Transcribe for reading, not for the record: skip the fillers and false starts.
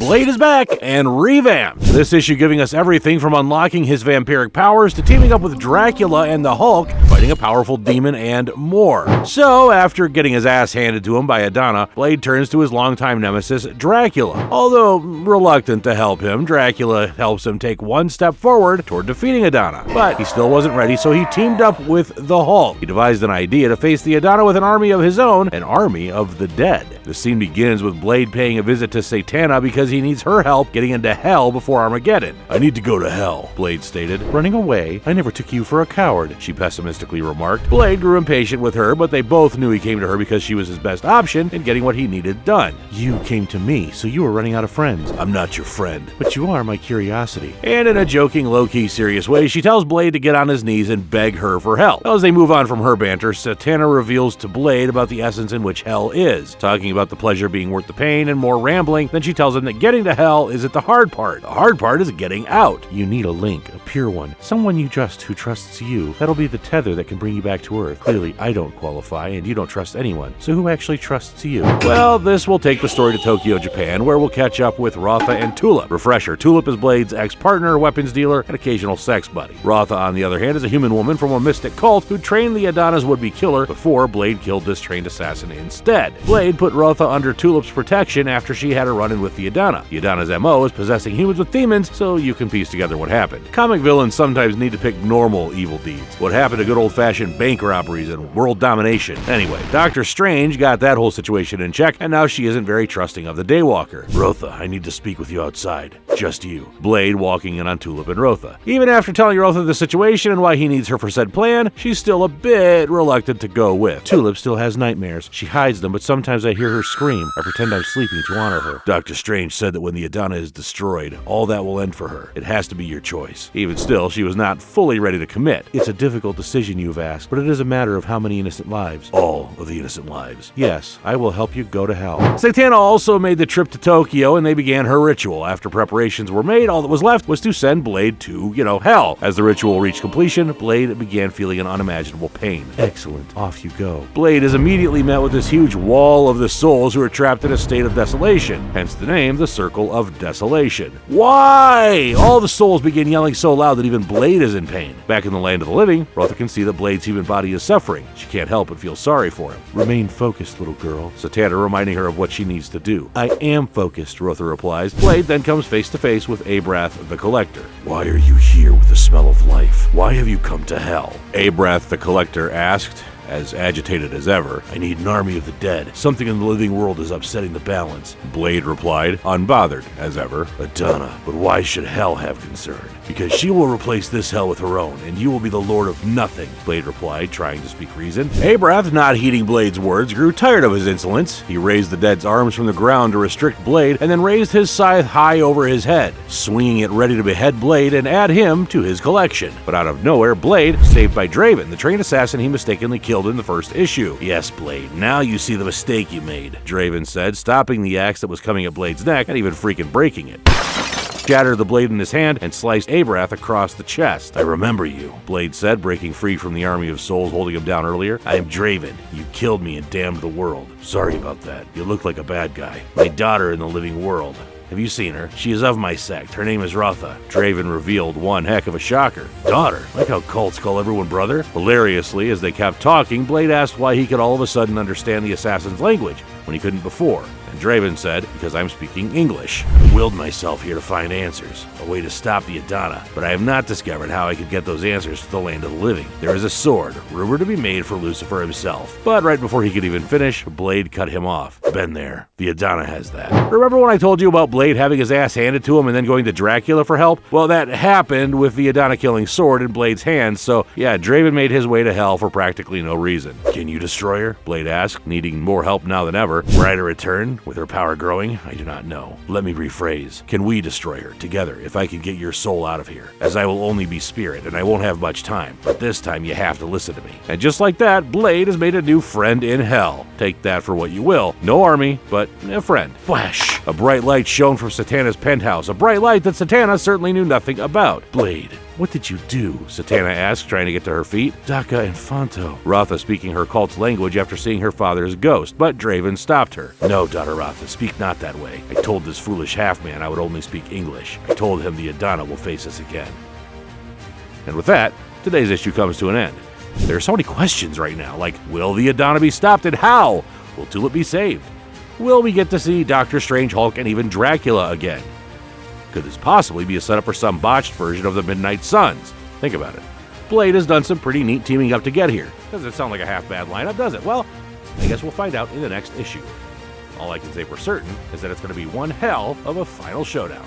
Blade is back and revamped. This issue giving us everything from unlocking his vampiric powers to teaming up with Dracula and the Hulk, fighting a powerful demon, and more. So, after getting his ass handed to him by Adana, Blade turns to his longtime nemesis, Dracula. Although reluctant to help him, Dracula helps him take one step forward toward defeating Adana. But he still wasn't ready, so he teamed up with the Hulk. He devised an idea to face the Adana with an army of his own, an army of the dead. The scene begins with Blade paying a visit to Satana because he needs her help getting into hell before Armageddon. "I need to go to hell," Blade stated. "Running away? I never took you for a coward," she pessimistically remarked. Blade grew impatient with her, but they both knew he came to her because she was his best option in getting what he needed done. "You came to me, so you were running out of friends." "I'm not your friend." "But you are my curiosity." And in a joking, low-key, serious way, she tells Blade to get on his knees and beg her for help. As they move on from her banter, Satana reveals to Blade about the essence in which hell is, talking about the pleasure being worth the pain and more rambling. Then she tells him that getting to hell isn't the hard part. The hard part is getting out. "You need a link, a pure one, someone you trust who trusts you. That'll be the tether that can bring you back to Earth. Clearly, I don't qualify, and you don't trust anyone, so who actually trusts you?" Well, this will take the story to Tokyo, Japan, where we'll catch up with Rotha and Tulip. Refresher, Tulip is Blade's ex-partner, weapons dealer, and occasional sex buddy. Rotha, on the other hand, is a human woman from a mystic cult who trained the Adana's would-be killer before Blade killed this trained assassin instead. Blade put Rotha under Tulip's protection after she had a run-in with the Adana. The Adana's MO is possessing humans with demons, so you can piece together what happened. Comic villains sometimes need to pick normal evil deeds. What happened to good old-fashioned bank robberies and world domination? Anyway, Dr. Strange got that whole situation in check, and now she isn't very trusting of the Daywalker. "Rotha, I need to speak with you outside. Just you." Blade walking in on Tulip and Rotha. Even after telling Rotha the situation and why he needs her for said plan, she's still a bit reluctant to go with. "Tulip still has nightmares. She hides them, but sometimes I hear her scream. I pretend I'm sleeping to honor her. Dr. Strange said that when the Adana is destroyed, all that will end for her. It has to be your choice." Even still, she was not fully ready to commit. "It's a difficult decision you've asked, but it is a matter of how many innocent lives." "All of the innocent lives." "Yes, I will help you go to hell." Satana also made the trip to Tokyo, and they began her ritual. After preparations were made, all that was left was to send Blade to, hell. As the ritual reached completion, Blade began feeling an unimaginable pain. "Excellent, off you go." Blade is immediately met with this huge wall of the souls who are trapped in a state of desolation, hence the name, the Circle of Desolation. Why? All the souls begin yelling so loud that even Blade is in pain. Back in the land of the living, Rotha can see that Blade's human body is suffering. She can't help but feel sorry for him. "Remain focused, little girl," Satana reminding her of what she needs to do. "I am focused," Rotha replies. Blade then comes face to face with Abrath the Collector. "Why are you here with the smell of life? Why have you come to hell?" Abrath the Collector asked, as agitated as ever. "I need an army of the dead. Something in the living world is upsetting the balance." Blade replied, unbothered as ever. "Adana, but why should hell have concern?" "Because she will replace this hell with her own, and you will be the lord of nothing," Blade replied, trying to speak reason. Abrath, not heeding Blade's words, grew tired of his insolence. He raised the dead's arms from the ground to restrict Blade, and then raised his scythe high over his head, swinging it ready to behead Blade and add him to his collection. But out of nowhere, Blade, saved by Draven, the trained assassin he mistakenly killed in the first issue. "Yes, Blade, now you see the mistake you made," Draven said, stopping the axe that was coming at Blade's neck and even freaking breaking it. Shattered the blade in his hand and sliced Abrath across the chest. "I remember you," Blade said, breaking free from the army of souls holding him down earlier. "I am Draven. You killed me and damned the world. Sorry about that. You look like a bad guy. My daughter in the living world. Have you seen her? She is of my sect. Her name is Rotha." Draven revealed, one heck of a shocker. "Daughter? Like how cults call everyone brother?" Hilariously, as they kept talking, Blade asked why he could all of a sudden understand the assassin's language when he couldn't before. And Draven said, "Because I'm speaking English. I willed myself here to find answers, a way to stop the Adana, but I have not discovered how I could get those answers to the land of the living. There is a sword, rumored to be made for Lucifer himself." But right before he could even finish, Blade cut him off. "Been there. The Adana has that." Remember when I told you about Blade having his ass handed to him and then going to Dracula for help? Well, that happened with the Adana killing sword in Blade's hands, so yeah, Draven made his way to hell for practically no reason. "Can you destroy her?" Blade asked, needing more help now than ever. "Were I to return, with her power growing? I do not know. Let me rephrase. Can we destroy her together if I can get your soul out of here? As I will only be spirit and I won't have much time, but this time you have to listen to me." And just like that, Blade has made a new friend in hell. Take that for what you will. No army, but a friend. Flash. A bright light shone from Satana's penthouse, a bright light that Satana certainly knew nothing about. Blade, what did you do? Satana asked, trying to get to her feet. Daka and Fanto. Ratha speaking her cult's language after seeing her father's ghost, but Draven stopped her. No, daughter Ratha, speak not that way. I told this foolish half-man I would only speak English. I told him the Adana will face us again. And with that, today's issue comes to an end. There are so many questions right now, like, will the Adana be stopped and how? Will Tulip be saved? Will we get to see Doctor Strange, Hulk, and even Dracula again? Could this possibly be a setup for some botched version of the Midnight Suns? Think about it. Blade has done some pretty neat teaming up to get here. Doesn't sound like a half-bad lineup, does it? Well, I guess we'll find out in the next issue. All I can say for certain is that it's going to be one hell of a final showdown.